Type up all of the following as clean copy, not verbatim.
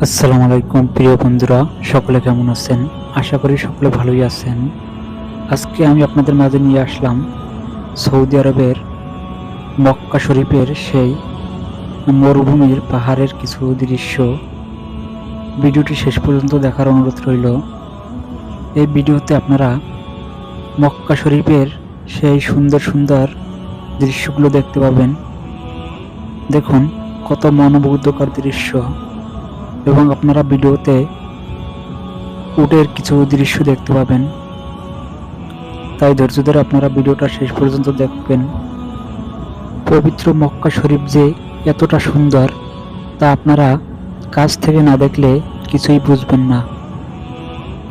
আসসালামু আলাইকুম প্রিয় বন্ধুরা, সকলে কেমন আছেন? আশা করি সকলে ভালোই আছেন। আজকে আমি আপনাদের মাঝে নিয়ে আসলাম সৌদি আরবের মক্কা শরীফের সেই মরুভূমির পাহাড়ের কিছু দৃশ্য। ভিডিওটি শেষ পর্যন্ত দেখার অনুরোধ রইল। এই ভিডিওতে আপনারা মক্কা শরীফের সেই সুন্দর সুন্দর দৃশ্যগুলো দেখতে পাবেন। দেখুন কত মনোমুগ্ধকর দৃশ্য, এবং আপনারা ভিডিওতে উটের কিছু দৃশ্য দেখতে পাবেন। তাই ধৈর্য ধরে আপনারা ভিডিওটা শেষ পর্যন্ত দেখবেন। পবিত্র মক্কা শরীফ যে এতটা সুন্দর, তা আপনারা কাছ থেকে না দেখলে কিছুই বুঝবেন না।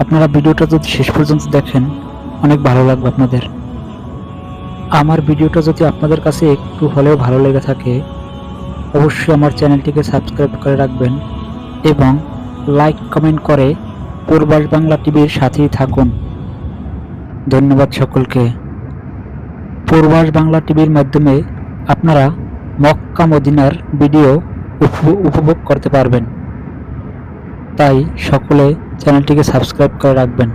আপনারা ভিডিওটা যদি শেষ পর্যন্ত দেখেন, অনেক ভালো লাগবে আপনাদের। আমার ভিডিওটা যদি আপনাদের কাছে একটু হলেও ভালো লেগে থাকে, অবশ্যই আমার চ্যানেলটিকে সাবস্ক্রাইব করে রাখবেন এবং লাইক কমেন্ট করে প্রবাস বাংলা টিভির সাথেই থাকুন। ধন্যবাদ সকলকে। প্রবাস বাংলা টিভির মাধ্যমে আপনারা মক্কা মদিনার ভিডিও উপভোগ করতে পারবেন। তাই সকলে চ্যানেলটিকে সাবস্ক্রাইব করে রাখবেন।